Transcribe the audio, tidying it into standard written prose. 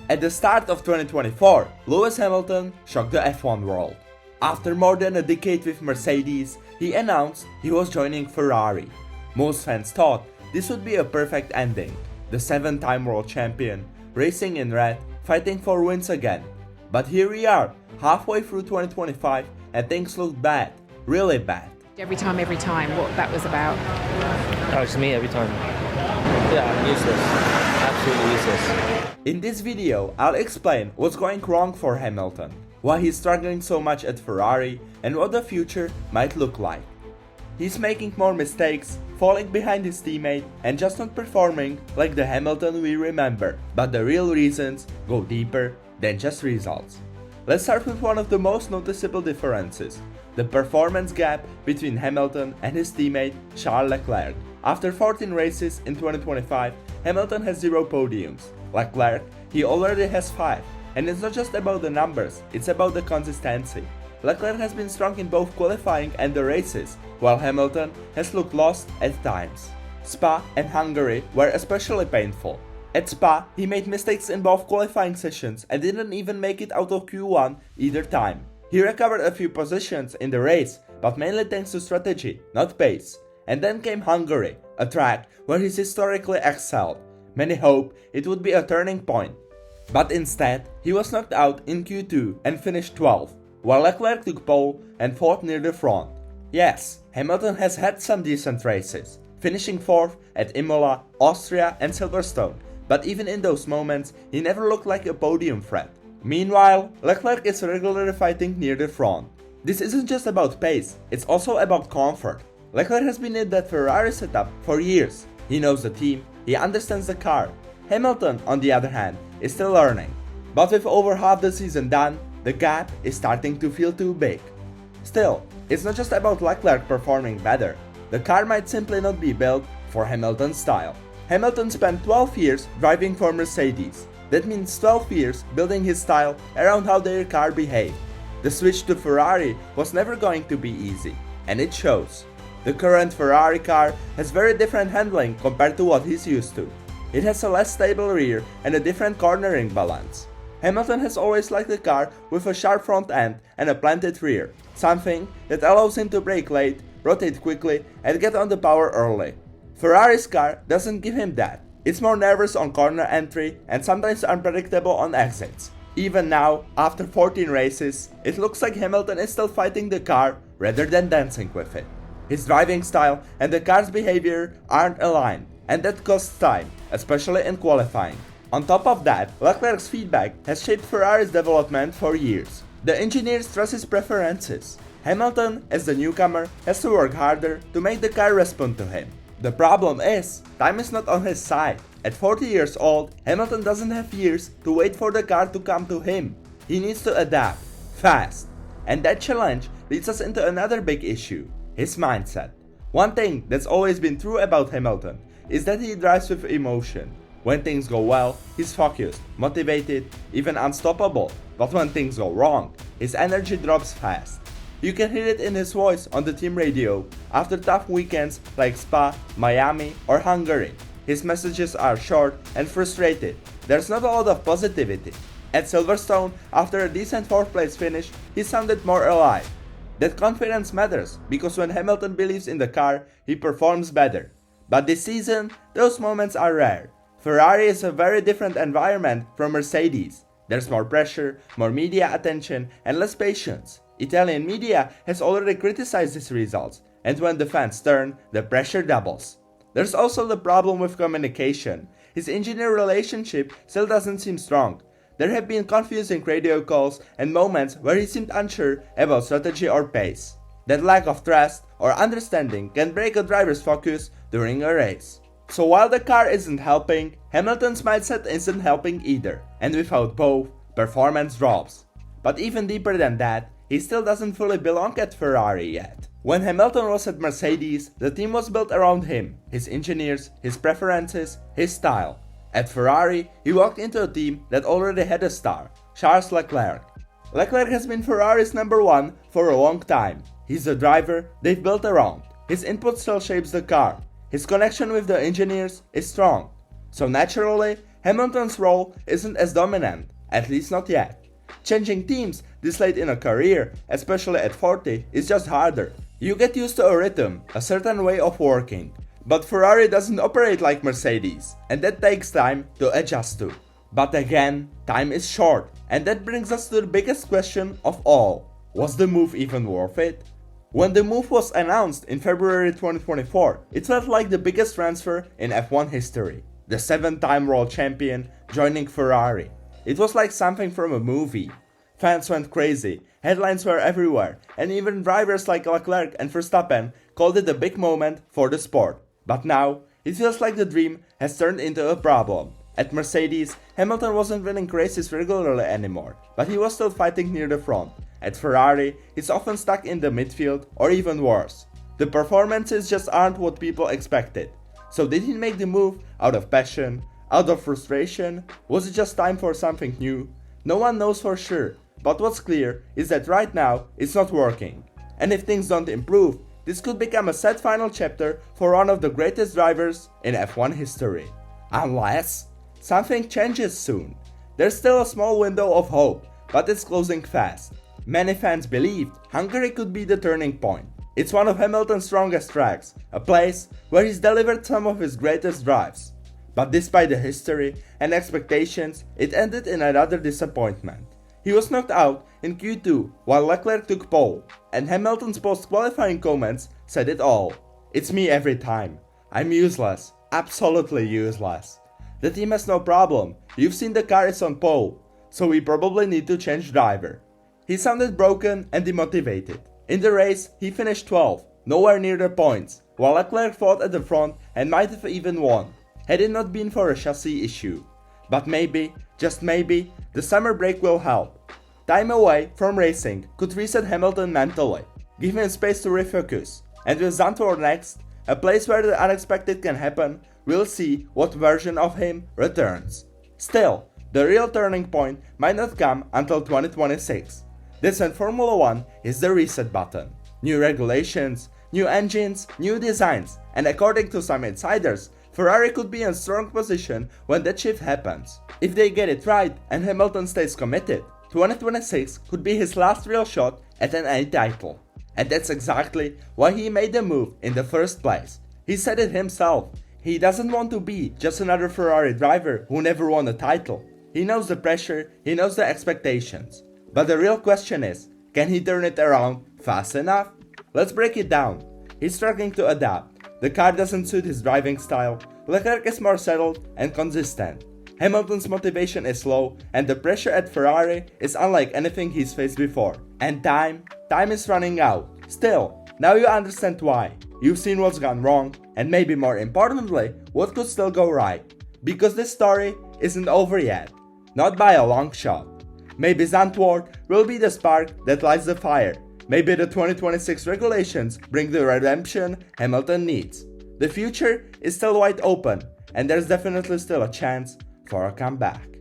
At the start of 2024, Lewis Hamilton shocked the F1 world. After more than a decade with Mercedes, he announced he was joining Ferrari. Most fans thought this would be a perfect ending. The 7-time world champion, racing in red, fighting for wins again. But here we are, halfway through 2025, and things look bad, really bad. Every time, what that was about. Oh, it's me every time. Yeah, I'm useless. Absolutely useless. In this video, I'll explain what's going wrong for Hamilton, why he's struggling so much at Ferrari, and what the future might look like. He's making more mistakes, falling behind his teammate, and just not performing like the Hamilton we remember. But the real reasons go deeper than just results. Let's start with one of the most noticeable differences: the performance gap between Hamilton and his teammate Charles Leclerc. After 14 races in 2025, Hamilton has 0 podiums. Leclerc, he already has 5. And it's not just about the numbers, it's about the consistency. Leclerc has been strong in both qualifying and the races, while Hamilton has looked lost at times. Spa and Hungary were especially painful. At Spa, he made mistakes in both qualifying sessions and didn't even make it out of Q1 either time. He recovered a few positions in the race, but mainly thanks to strategy, not pace. And then came Hungary, a track where he's historically excelled. Many hoped it would be a turning point. But instead, he was knocked out in Q2 and finished 12th, while Leclerc took pole and fought near the front. Yes, Hamilton has had some decent races, finishing 4th at Imola, Austria and Silverstone, but even in those moments, he never looked like a podium threat. Meanwhile, Leclerc is regularly fighting near the front. This isn't just about pace, it's also about comfort. Leclerc has been in that Ferrari setup for years. He knows the team, he understands the car. Hamilton, on the other hand, is still learning. But with over half the season done, the gap is starting to feel too big. Still, it's not just about Leclerc performing better. The car might simply not be built for Hamilton's style. Hamilton spent 12 years driving for Mercedes. That means 12 years building his style around how their car behaved. The switch to Ferrari was never going to be easy, and it shows. The current Ferrari car has very different handling compared to what he's used to. It has a less stable rear and a different cornering balance. Hamilton has always liked a car with a sharp front end and a planted rear, something that allows him to brake late, rotate quickly, and get on the power early. Ferrari's car doesn't give him that. It's more nervous on corner entry and sometimes unpredictable on exits. Even now, after 14 races, it looks like Hamilton is still fighting the car rather than dancing with it. His driving style and the car's behavior aren't aligned, and that costs time, especially in qualifying. On top of that, Leclerc's feedback has shaped Ferrari's development for years. The engineers trust his preferences. Hamilton, as the newcomer, has to work harder to make the car respond to him. The problem is, time is not on his side. At 40 years old, Hamilton doesn't have years to wait for the car to come to him. He needs to adapt, fast. And that challenge leads us into another big issue: his mindset. One thing that's always been true about Hamilton is that he drives with emotion. When things go well, he's focused, motivated, even unstoppable. But when things go wrong, his energy drops fast. You can hear it in his voice on the team radio after tough weekends like Spa, Miami or Hungary. His messages are short and frustrated. There's not a lot of positivity. At Silverstone, after a decent 4th place finish, he sounded more alive. That confidence matters because when Hamilton believes in the car, he performs better. But this season, those moments are rare. Ferrari is a very different environment from Mercedes. There's more pressure, more media attention, and less patience. Italian media has already criticized his results, and when the fans turn, the pressure doubles. There's also the problem with communication. His engineer relationship still doesn't seem strong. There have been confusing radio calls and moments where he seemed unsure about strategy or pace. That lack of trust or understanding can break a driver's focus during a race. So while the car isn't helping, Hamilton's mindset isn't helping either, and without both, performance drops. But even deeper than that, he still doesn't fully belong at Ferrari yet. When Hamilton was at Mercedes, the team was built around him, his engineers, his preferences, his style. At Ferrari, he walked into a team that already had a star, Charles Leclerc. Leclerc has been Ferrari's number 1 for a long time. He's the driver they've built around. His input still shapes the car. His connection with the engineers is strong. So naturally, Hamilton's role isn't as dominant, at least not yet. Changing teams this late in a career, especially at 40, is just harder. You get used to a rhythm, a certain way of working. But Ferrari doesn't operate like Mercedes, and that takes time to adjust to. But again, time is short, and that brings us to the biggest question of all. Was the move even worth it? When the move was announced in February 2024, it felt like the biggest transfer in F1 history. The 7-time world champion joining Ferrari. It was like something from a movie. Fans went crazy, headlines were everywhere, and even drivers like Leclerc and Verstappen called it a big moment for the sport. But now, it feels like the dream has turned into a problem. At Mercedes, Hamilton wasn't winning races regularly anymore, but he was still fighting near the front. At Ferrari, he's often stuck in the midfield or even worse. The performances just aren't what people expected. So did he make the move out of passion? Out of frustration? Was it just time for something new? No one knows for sure, but what's clear is that right now it's not working. And if things don't improve, this could become a sad final chapter for one of the greatest drivers in F1 history. Unless something changes soon. There's still a small window of hope, but it's closing fast. Many fans believed Hungary could be the turning point. It's one of Hamilton's strongest tracks, a place where he's delivered some of his greatest drives. But despite the history and expectations, it ended in another disappointment. He was knocked out in Q2 while Leclerc took pole, and Hamilton's post-qualifying comments said it all. "It's me every time. I'm useless, absolutely useless. The team has no problem, you've seen the car is on pole, so we probably need to change driver." He sounded broken and demotivated. In the race, he finished 12th, nowhere near the points, while Leclerc fought at the front and might have even won, had it not been for a chassis issue. But maybe, just maybe, the summer break will help. Time away from racing could reset Hamilton mentally, give him space to refocus, and with Zandvoort next, a place where the unexpected can happen, we'll see what version of him returns. Still, the real turning point might not come until 2026. That's when Formula 1 is the reset button. New regulations, new engines, new designs, and according to some insiders, Ferrari could be in strong position when that shift happens. If they get it right and Hamilton stays committed, 2026 could be his last real shot at an A title. And that's exactly why he made the move in the first place. He said it himself, he doesn't want to be just another Ferrari driver who never won a title. He knows the pressure, he knows the expectations. But the real question is, can he turn it around fast enough? Let's break it down. He's struggling to adapt. The car doesn't suit his driving style. Leclerc is more settled and consistent. Hamilton's motivation is low, and the pressure at Ferrari is unlike anything he's faced before. And time is running out. Still, now you understand why. You've seen what's gone wrong, and maybe more importantly, what could still go right. Because this story isn't over yet. Not by a long shot. Maybe Zandvoort will be the spark that lights the fire. Maybe the 2026 regulations bring the redemption Hamilton needs. The future is still wide open, and there's definitely still a chance for a comeback.